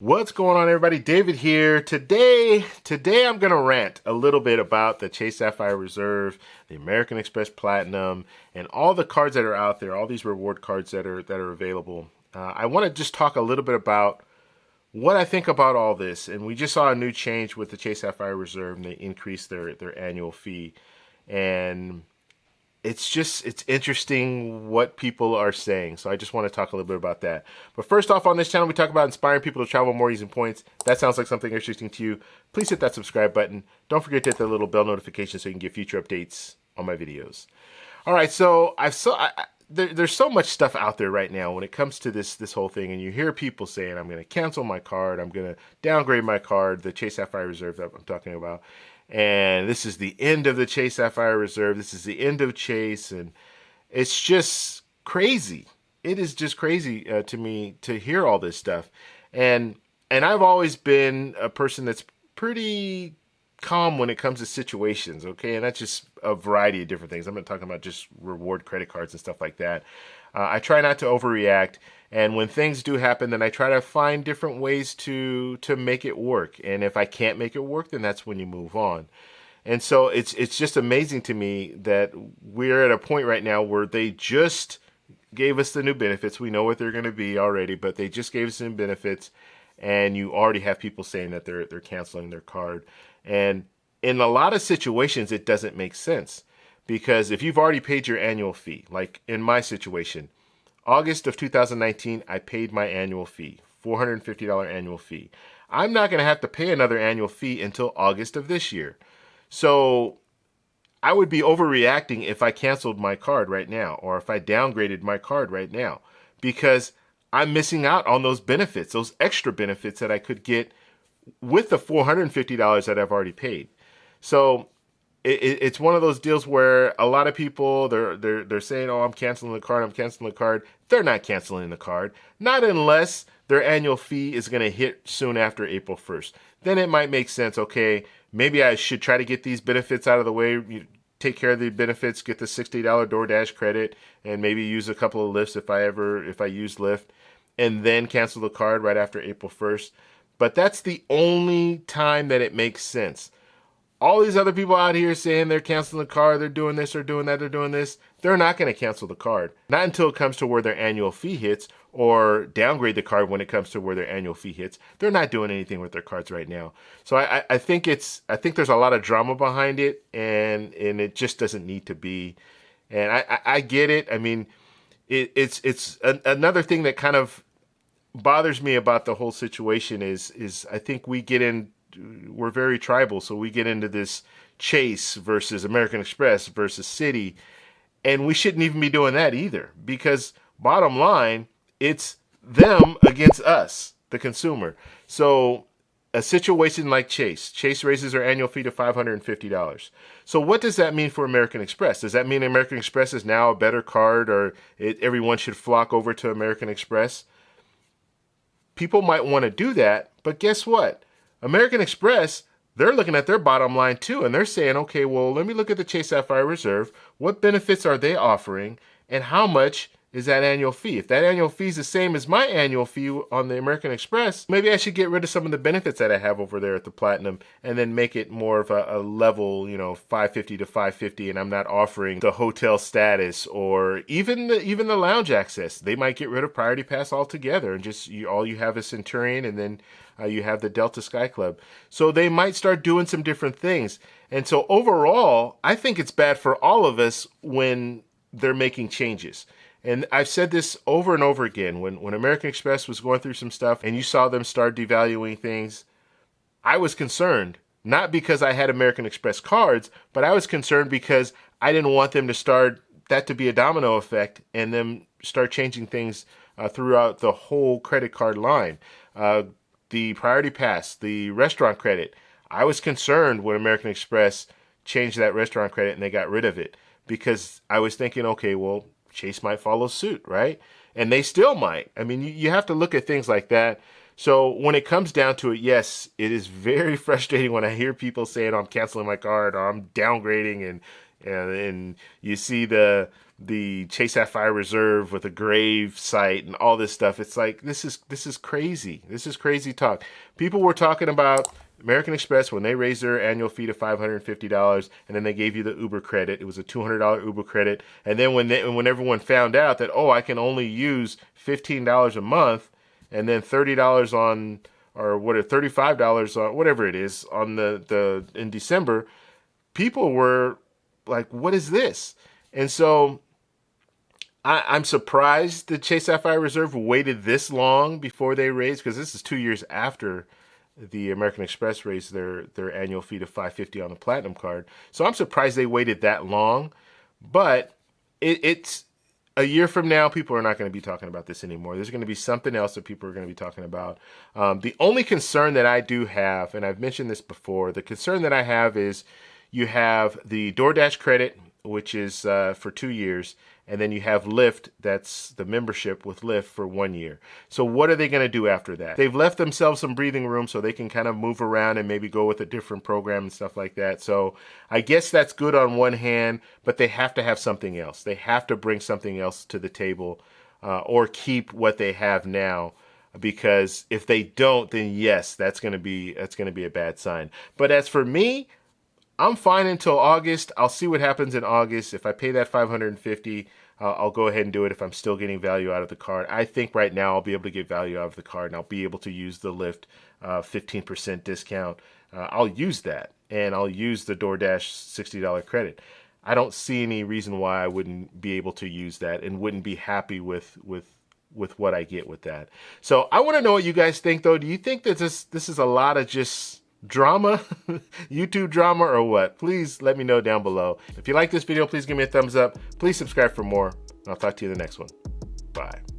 What's going on, everybody? David here. Today I'm gonna rant a little bit about the Chase Sapphire Reserve, the American Express Platinum, and all the cards that are out there, all these reward cards that are available. I want to just talk a little bit about what I think about all this. And we just saw a new change with the Chase Sapphire Reserve, and they increased their annual fee. And it's interesting what people are saying. So I just want to talk a little bit about that. But first off, on this channel, we talk about inspiring people to travel more using points. That sounds like something interesting to you. Please hit that subscribe button. Don't forget to hit the little bell notification so you can get future updates on my videos. All right, so there's so much stuff out there right now when it comes to this whole thing, and you hear people saying, I'm going to cancel my card, I'm going to downgrade my card, the Chase Sapphire Reserve that I'm talking about, and this is the end of the Chase Sapphire Reserve, this is the end of Chase, and it's just crazy. It is just crazy to me to hear all this stuff, and I've always been a person that's pretty calm when it comes to situations, okay? And that's just a variety of different things. I'm not talking about just reward credit cards and stuff like that. I try not to overreact, and when things do happen, then I try to find different ways to make it work. And if I can't make it work, then that's when you move on. And so it's just amazing to me that we're at a point right now where they just gave us the new benefits. We know what they're going to be already, but they just gave us some benefits, and you already have people saying that they're canceling their card. And in a lot of situations, it doesn't make sense, because if you've already paid your annual fee, like in my situation, August of 2019, I paid my annual fee, $450 annual fee. I'm not going to have to pay another annual fee until August of this year. So I would be overreacting if I canceled my card right now, or if I downgraded my card right now, because I'm missing out on those benefits, those extra benefits that I could get with the $450 that I've already paid. So it's one of those deals where a lot of people, they're saying, oh, I'm canceling the card, I'm canceling the card. They're not canceling the card, not unless their annual fee is going to hit soon after April 1st. Then it might make sense, okay, maybe I should try to get these benefits out of the way, take care of the benefits, get the $60 DoorDash credit, and maybe use a couple of lifts if I use Lyft, and then cancel the card right after April 1st. But that's the only time that it makes sense. All these other people out here saying they're canceling the card, they're doing this, they're doing that, they're doing this, they're not going to cancel the card. Not until it comes to where their annual fee hits, or downgrade the card when it comes to where their annual fee hits. They're not doing anything with their cards right now. So I think there's a lot of drama behind it, and it just doesn't need to be. And I get it. I mean, it's another thing that kind of bothers me about the whole situation is I think we're very tribal, so we get into this Chase versus American Express versus Citi, and we shouldn't even be doing that either, because bottom line, it's them against us, the consumer. So a situation like Chase raises their annual fee to $550. So what does that mean for American Express? Does that mean American Express is now a better card, or everyone should flock over to American Express? People might want to do that, but guess what? American Express, they're looking at their bottom line too, and they're saying, okay, well, let me look at the Chase Sapphire Reserve. What benefits are they offering, and how much is that annual fee? If that annual fee is the same as my annual fee on the American Express, maybe I should get rid of some of the benefits that I have over there at the Platinum, and then make it more of a level, $550 to $550, and I'm not offering the hotel status or even the lounge access. They might get rid of Priority Pass altogether, and just all you have is Centurion, and then you have the Delta Sky Club. So they might start doing some different things. And so overall, I think it's bad for all of us when they're making changes. And I've said this over and over again. When American Express was going through some stuff and you saw them start devaluing things, I was concerned. Not because I had American Express cards, but I was concerned because I didn't want them to start that to be a domino effect and them start changing things throughout the whole credit card line. The Priority Pass, the restaurant credit. I was concerned when American Express changed that restaurant credit and they got rid of it, because I was thinking, okay, well, Chase might follow suit, right? And they still might. I mean, you have to look at things like that. So when it comes down to it, yes, it is very frustrating when I hear people saying, I'm canceling my card, or I'm downgrading, and you see the the Chase Sapphire Reserve with a grave site and all this stuff. It's like, this is crazy. This is crazy talk. People were talking about American Express when they raised their annual fee to $550, and then they gave you the Uber credit. It was a $200 Uber credit. And then when everyone found out that, oh, I can only use $15 a month, and then $30 on, or what, $35 on, whatever it is, on the in December, people were like, what is this? And so I'm surprised the Chase Sapphire Reserve waited this long before they raised, because this is 2 years after the American Express raised their annual fee to $550 on the Platinum card. So I'm surprised they waited that long. But it's a year from now, people are not going to be talking about this anymore. There's going to be something else that people are going to be talking about. The only concern that I do have, and I've mentioned this before, the concern that I have is you have the DoorDash credit, which is for 2 years, and then you have Lyft, that's the membership with Lyft for 1 year. So what are they going to do after that? They've left themselves some breathing room so they can kind of move around and maybe go with a different program and stuff like that. So I guess that's good on one hand, but they have to have something else. They have to bring something else to the table, or keep what they have now. Because if they don't, then yes, that's going to be a bad sign. But as for me, I'm fine until August. I'll see what happens in August. If I pay that $550, I'll go ahead and do it if I'm still getting value out of the card. I think right now I'll be able to get value out of the card, and I'll be able to use the Lyft 15% discount. I'll use that, and I'll use the DoorDash $60 credit. I don't see any reason why I wouldn't be able to use that and wouldn't be happy with what I get with that. So I want to know what you guys think, though. Do you think that this is a lot of just drama, YouTube drama, or what? Please let me know down below. If you like this video, please give me a thumbs up. Please subscribe for more, and I'll talk to you in the next one. Bye.